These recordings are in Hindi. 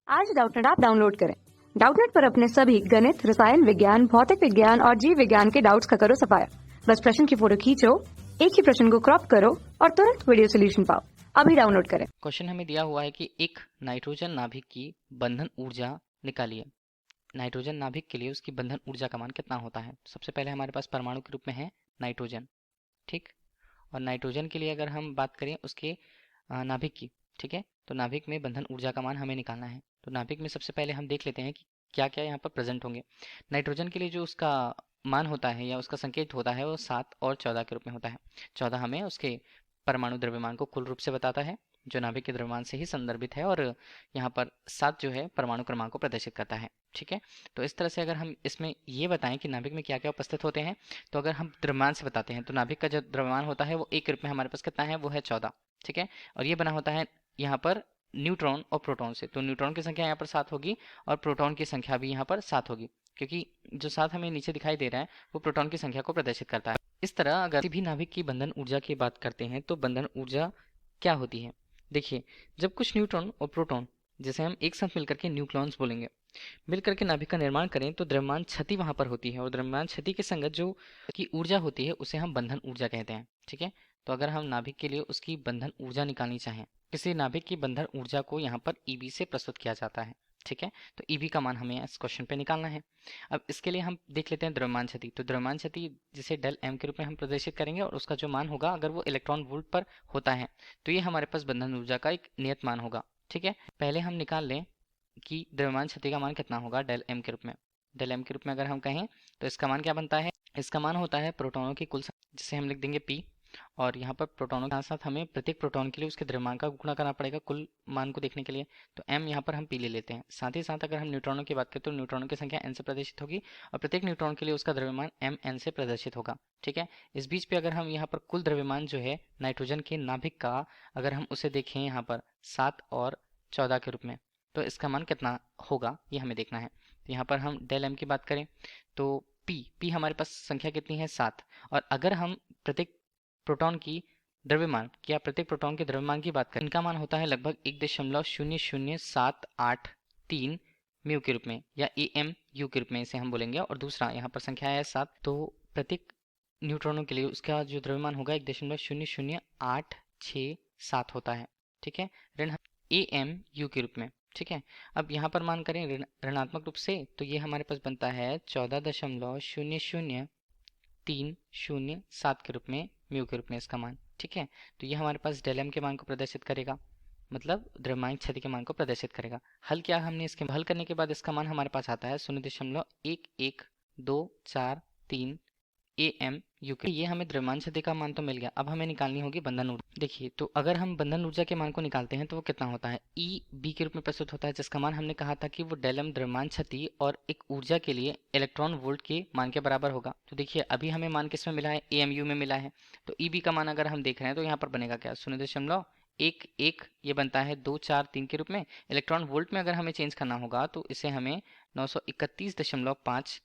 आज डाउटनेट ऐप डाउनलोड करें। डाउटनेट पर अपने सभी गणित, रसायन विज्ञान, भौतिक विज्ञान और जीव विज्ञान के डाउट्स का करो सफाया। बस प्रश्न की फोटो खींचो, एक ही प्रश्न को क्रॉप करो और तुरंत वीडियो सोल्यूशन पाओ। अभी डाउनलोड करें। क्वेश्चन हमें दिया हुआ है कि एक नाइट्रोजन नाभिक की बंधन ऊर्जा निकालिए। नाइट्रोजन नाभिक के लिए उसकी बंधन ऊर्जा का मान कितना होता है। सबसे पहले हमारे पास परमाणु के रूप में है नाइट्रोजन, ठीक। और नाइट्रोजन के लिए अगर हम बात करें उसके नाभिक की, ठीक है, तो नाभिक में बंधन ऊर्जा का मान हमें निकालना है। तो नाभिक में सबसे पहले हम देख लेते हैं कि क्या क्या यहाँ पर प्रेजेंट होंगे। नाइट्रोजन के लिए जो उसका मान होता है या उसका संकेत होता है वो 7 और 14 के रूप में होता है। 14 हमें उसके परमाणु द्रव्यमान को कुल रूप से बताता है जो नाभिक के द्रव्यमान से ही संदर्भित है, और यहाँ पर 7 जो है परमाणु क्रमांक को प्रदर्शित करता है, ठीक है। तो इस तरह से अगर हम इसमें ये बताएं कि नाभिक में क्या क्या उपस्थित होते हैं, तो अगर हम द्रव्यमान से बताते हैं तो नाभिक का जो द्रव्यमान होता है वो एक के रूप में हमारे पास कितना है, वो है 14, ठीक है। और ये बना होता है यहाँ पर न्यूट्रॉन और प्रोटॉन से। तो न्यूट्रॉन की संख्या यहाँ पर 7 होगी और प्रोटॉन की संख्या भी यहाँ पर 7 होगी, क्योंकि जो 7 हमें नीचे दिखाई दे रहा है वो प्रोटॉन की संख्या को प्रदर्शित करता है। इस तरह अगर किसी भी नाभिक की बंधन ऊर्जा की बात करते हैं तो बंधन ऊर्जा क्या होती है। देखिए, जब कुछ न्यूट्रॉन और प्रोटॉन, जैसे हम एक साथ मिलकर के न्यूक्लॉन्स बोलेंगे, मिलकर के नाभिक का निर्माण करें तो द्रव्यमान क्षति वहां पर होती है, और द्रव्यमान क्षति के संगत जो की ऊर्जा होती है उसे हम बंधन ऊर्जा कहते हैं, ठीक है। तो अगर हम नाभिक के लिए उसकी बंधन ऊर्जा निकालनी चाहें, किसी नाभिक की बंधन ऊर्जा को यहाँ पर ईबी से प्रस्तुत किया जाता है, ठीक है। तो ईबी का मान हमें इस क्वेश्चन पे निकालना है। अब इसके लिए हम देख लेते हैं द्रव्यमान क्षति। तो द्रव्यमान क्षति जिसे डेल एम के रूप में हम प्रदर्शित करेंगे, और उसका जो मान होगा अगर वो इलेक्ट्रॉन वोल्ट पर होता है तो ये हमारे पास बंधन ऊर्जा का एक नियत मान होगा, ठीक है। पहले हम निकाल लें कि द्रव्यमान क्षति का मान कितना होगा डेल एम के रूप में। डेल एम के रूप में अगर हम कहें तो इसका मान क्या बनता है, इसका मान होता है प्रोटॉनों की कुल संख्या, जिसे हम लिख देंगे पी। और यहाँ पर प्रोटॉनों के साथ साथ हमें प्रत्येक प्रोटॉन के लिए उसके द्रव्यमान का गुणा करना पड़ेगा कुल मान को देखने के लिए। तो m यहाँ पर हम पी ले लेते हैं। साथ ही साथ अगर हम न्यूट्रॉनों की बात करें तो न्यूट्रॉनों की संख्या n से प्रदर्शित होगी, और प्रत्येक न्यूट्रॉन के लिए उसका द्रव्यमान mn से प्रदर्शित होगा, ठीक है। इस बीच पे अगर हम यहाँ पर कुल द्रव्यमान जो है नाइट्रोजन के नाभिक का, अगर हम उसे देखें यहाँ पर 7 और 14 के रूप में, तो इसका मान कितना होगा ये हमें देखना है। तो यहाँ पर हम डेल एम की बात करें तो पी हमारे पास संख्या कितनी है 7, और अगर हम प्रत्येक प्रोटॉन की द्रव्यमान या प्रत्येक प्रोटॉन के द्रव्यमान की बात करें, इनका मान होता है लगभग 1.00783 म्यू के रूप में, या एम यू के रूप में इसे हम बोलेंगे। और दूसरा यहाँ पर संख्या है 7, तो प्रत्येक न्यूट्रॉनों के लिए उसका जो द्रव्यमान होगा 1.00867 होता है, ठीक है, ऋण एम यू के रूप में, ठीक है। अब यहाँ पर मान करें ऋणात्मक रूप से, तो ये हमारे पास बनता है 14.00307 के रूप में म्यू के रूप में इसका मान, ठीक है। तो ये हमारे पास डेल एम के मान को प्रदर्शित करेगा, मतलब द्रव्यमान क्षति के मान को प्रदर्शित करेगा। हल किया हमने, इसके हल करने के बाद इसका मान हमारे पास आता है 0.11243 एम यू के। ये हमें द्रव्यमान क्षति का मान तो मिल गया। अब हमें निकालनी होगी बंधन ऊर्जा। देखिए, तो अगर हम बंधन ऊर्जा के मान को निकालते हैं तो वो कितना होता है, ई बी के रूप में प्रस्तुत होता है, जिसका मान हमने कहा था कि वो डेल एम द्रव्यमान क्षति और एक ऊर्जा के लिए इलेक्ट्रॉन वोल्ट के मान के बराबर होगा। तो देखिए, अभी हमें मान किस में मिला है, ए एम यू में मिला है। तो ई बी का मान अगर हम देख रहे हैं तो यहाँ पर बनेगा क्या, 0.11 ये बनता है 243 के रूप में। इलेक्ट्रॉन वोल्ट में अगर हमें चेंज करना होगा तो इसे हमें 931.5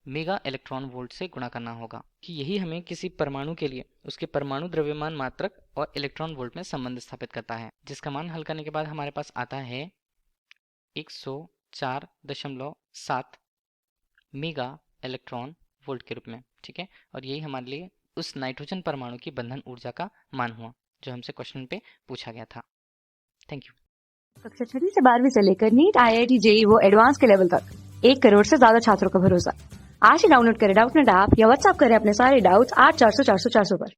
मेगा इलेक्ट्रॉन वोल्ट से गुणा करना होगा, कि यही हमें किसी परमाणु के लिए उसके परमाणु द्रव्यमान मात्रक और इलेक्ट्रॉन वोल्ट में संबंध स्थापित करता है, जिसका मान हल करने के बाद हमारे पास आता है 104.7 मेगा इलेक्ट्रॉन वोल्ट के रूप में, ठीक है। और यही हमारे लिए उस नाइट्रोजन परमाणु की बंधन ऊर्जा का मान हुआ जो हमसे क्वेश्चन पे पूछा गया था। Thank you. कक्षा 6 से 12वीं से लेकर नीट, IIT, JEE वो एडवांस के लेवल तक 1 करोड़ से ज्यादा छात्रों का भरोसा। आज ही डाउनलोड करें डाउटनेट ऐप या व्हाट्सएप करें अपने सारे डाउट्स 8400 400 400 पर।